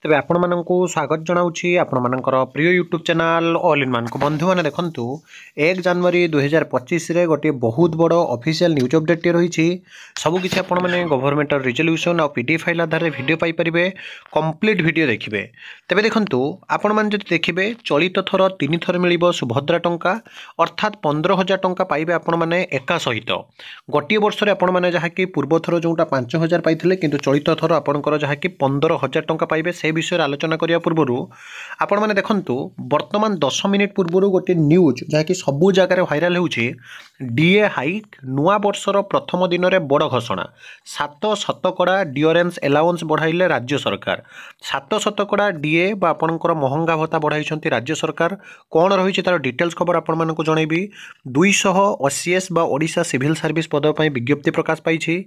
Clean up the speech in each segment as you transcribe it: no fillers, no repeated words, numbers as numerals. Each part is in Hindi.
तेरे आपण माननकु स्वागत जनाऊँगी आपण मानकर प्रिय YouTube channel all in one को बंधु मैंने देखंतु 1 जनवरी 2025 रे गोटे बहुत बड़ ऑफिशियल न्यूज अपडेट रही सबकि आपण मैंने गवर्नमेंट रिजोल्यूशन और पीडीएफ फाइल आधार में वीडियो पाइपर कंप्लीट वीडियो देखिए। तेरे देखंतु आपण मैंने जब देखिए चलित थर 3 थर मिल सुभद्रा टंका अर्थात 15,000 टंका पाइबे आपण मैंने एका सहित गोटे वर्ष में आपण मैंने जहाँकि पूर्व थर जोटा 5,000 पाई किंतु चलित थर आपंकर जहाँकि 15,000 टंका पाइबे से विषय आलोचना करने पूर्व आपण मैंने देखंतु वर्तमान 10 मिनिट पूर्व गोटे न्यूज जहाँकि सबू जगह भाइराल होउछि डीए हाइक नुआ वर्षर प्रथम दिन में बड़ घोषणा 7 शतकड़ा डिओरेंस एलाउंस बढ़ाइले राज्य सरकार 7 शतकड़ा डीए बा आपणकर महंगा भत्ता बढ़ाई राज्य सरकार कौन रही तार डिटेल्स खबर आपण मानक जनइबी 280 बा ओडिशा सिविल सर्विस पद पर विज्ञप्ति प्रकाश पाई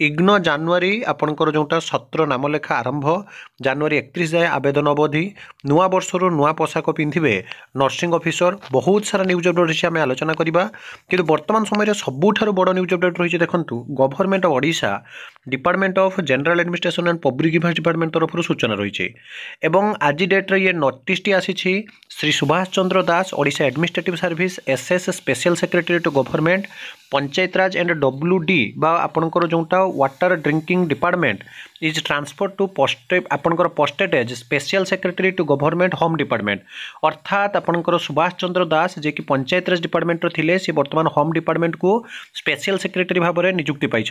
इग्नो जनवरी आपणकर जोटा सत्र नामलेखा आरंभ जनवरी 31 जाए आवेदन अवधि नुआ वर्षर नुआ पोशाक पिंधे नर्सिंग ऑफिसर बहुत सारा न्यूज अपडेट आम आलोचना करवा कि वर्तमान समय सबुठार बड़ न्यूज अपडेट रही देखंतु government of Odisha department of general administration and public affairs department तरफ सूचना रही एवं आज डेट रे ये नोटिस टी आसी Shri Subhash Chandra Das Odisha administrative service SS special secretary to government panchayat raj and WD बा आपणकर जोटा water drinking department is transfer to आपणकर posted as special secretary to government home department अर्थात आपणकर सुभाष चंद्र दास जे कि पंचायत राज डिपार्टमेंट थे सी वर्तमान होम डिपार्टमेंट को स्पेशल सेक्रेटरी भाव में नियुक्ति पाई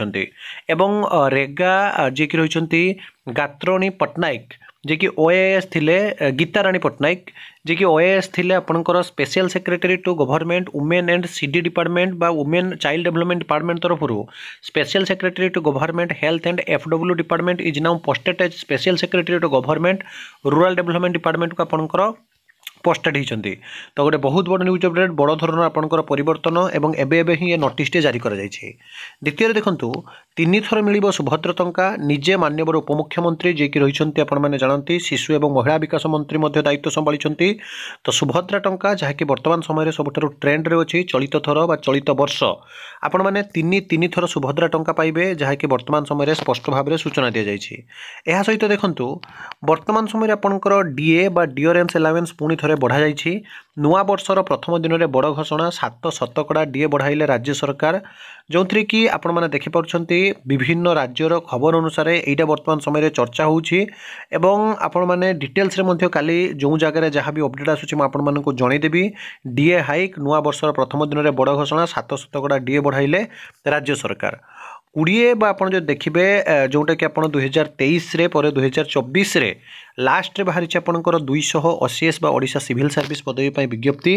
एवं रेगा जे कि रही गात्रोणी पट्टनायक जे कि ओएएस थिले गीताराणी पट्टनायक जे कि ओएएस थिले आपणकर special secretary to government women and CD department बा वुमेन चाइल्ड डेवलपमेंट डिपार्टमेंट तरफ special secretary to government health and FW department is now posted as special secretary to government rural development department को आपणकर पोस्टेड होती तो गोटे बहुत बड़ न्यूज अपडेट बड़ धरण आपंकर परिवर्तन एवं एबे ही ये नोटिस जारी कर द्वितीय देखंतु 3 थर मिल सुभद्रा टंका निजे माननीय उपमुख्यमंत्री जे कि रही आपने जानते शिशु एवं महिला विकास मंत्री दायित्व संभाली तो सुभद्रा टंका जहाँकि वर्तमान समय सबुठ ट्रेंड रे अच्छी चलित थर बा चलित वर्ष आपण मैंने तीन थर सुभद्रा टंका पाइबे जहाँकि वर्तमान समय स्पष्ट भाव में सूचना दी जाइए। यह सहित देखंतु वर्तमान समय आपंकर डीए बा डिओरेंस एलावेंस पुणी थे बढ़ा जाइए नुआ वर्षर प्रथम दिन में बड़ घोषणा 7 शतकड़ा डीए बढ़ाइले राज्य सरकार जो थी कि आपण मैंने देखिपुंट विभिन्न राज्यर खबर अनुसार यहाँ वर्तमान समय चर्चा होउछि एवं आपण मैंने डिटेल्स रे काली जो जगह जहाँ भी अपडेट आसूँ मुझे जनईदेवी डीए हाइक नुआ वर्षर प्रथम दिन में बड़ घोषणा 7 शतकड़ा डीए बढ़ाइले राज्य सरकार 20 बा आपण जो देखिए जोटा कि आप 2023 रे पर 2024 रे लास्ट रे बाहरी आपंकर 280 बा ओडिशा सिविल सर्विस पदवी पर विज्ञप्ति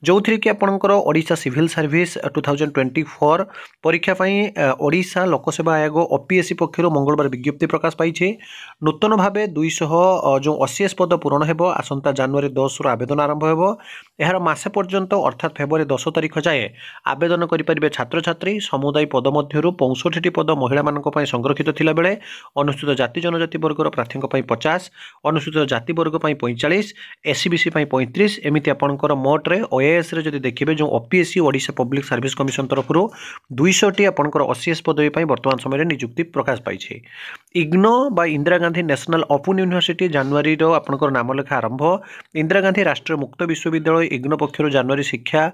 जो थी कि आपंकर ओडिशा सिविल सर्विस 2024 परीक्षा ओडिशा लोकसेवा आयोग ओपीएससी पक्षर मंगलवार विज्ञप्ति प्रकाश पाई नूतन भाव 280 पद पूरण हो आसंता जनवरी 10 आवेदन आरंभ हो यार मासे पर्यंत अर्थात फेब्रुआरी 10 तारिख जाए आवेदन करेंगे छात्र छात्री समुदाय पद मध्य 65 पद महिला मानक संरक्षित थिला बेले अनुसूचित जाति जनजाति वर्गर प्रार्थी 50 अनुसूचित जाति वर्ग 45 एससीबीसी 35 एमती आपंकर मोट्रे ओएएस रे जदि देखिए जो OPSC Odisha public service commission तरफ 200 टी आपंकर 80 पदवी पर वर्तमान समय नियुक्ति प्रकाश पाई इग्नो बा Indira Gandhi national open university जनवरी आपंकर नामलेखा आरंभ इंदिरा गांधी राष्ट्रीय मुक्त विश्वविद्यालय इग्नो पक्षर जनवरी शिक्षा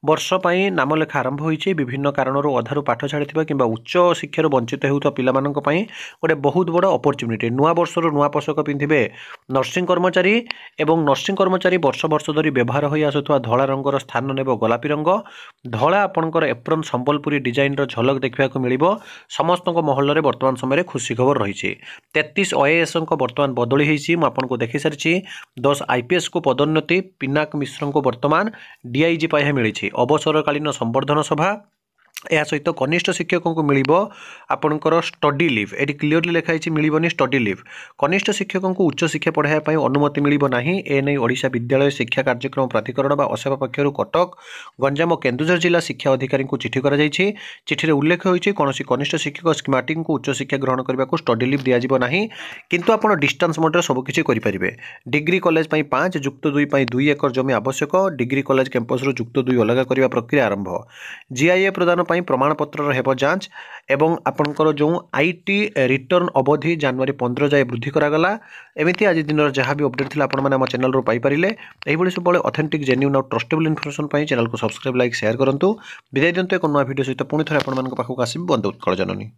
वर्ष पर नामलेखा आरंभ होती विभिन्न कारणों अधारू पाठ छाड़ी कि उच्च शिक्षार वंचित होता पिलामानंक गोटे बहुत बड़ अपॉर्चुनिटी नुआ वर्षर नुआ पोशाक पिंधे नर्सिंग कर्मचारी एवं नर्सिंग कर्मचारी वर्ष वर्ष धरी व्यवहार हो आसुवा धला रंगर स्थान नेब गोलापी रंग धला आपंकर एप्रन संबलपुरी डिजाइन झलक देखा मिल समस्त महल में वर्तमान समय खुशी खबर रही 33 ओएएस वर्तमान बदली होती देखी सारी 10 आईपीएस को पदोन्नति पिनाक मिश्र को वर्तमान डीआईजी पाई मिली अवसरकालीन संवर्धन सभा या सहित कनिष्ठ शिक्षकों को मिल आपणकर स्टडी लिव ये क्लीयरली लिखाई मिलनी स्टडी लिव कनिष्ठ शिक्षकों को उच्च शिक्षा पढ़ाई अनुमति मिलना एने ओडिशा विद्यालय शिक्षा कार्यक्रम प्राधिकरण बा असेवा पक्षर कटक गंजाम और केन्दुझर जिला शिक्षा अधिकारी को चिठी कर चिठी उल्लेख होती कौन कनिष्ठ शिक्षक स्कीमेटिक को उच्च शिक्षा ग्रहण करने को स्टडी लिव दिज्व ना किंतु आप डिस्टेंस मोड सबकिछि करेंगे डिग्री कॉलेज 5 जुक्त 2 एकर जमी आवश्यक डिग्री कॉलेज कैंपस जुक्त 2 अलग करने प्रक्रिया आरंभ जीआईए प्रदान प्रमाणपत्र हेब जांच एवं आपणकर जो आईटी रिटर्न अवधि जनवरी 15 जाए वृद्धि करागला। एमती आज दिन जहाँ भी अपडेट थी आपने चैनल रू पाइपारे। यही सब ऑथेंटिक जेन्युइन और ट्रस्टेबल इनफॉरमेशन चैनल को सब्सक्राइब लाइक शेयर करूँ। विदाय दिंतु एक नया वीडियो सहित पुणी थे आपको आसबि बंधु उत्कल जननी।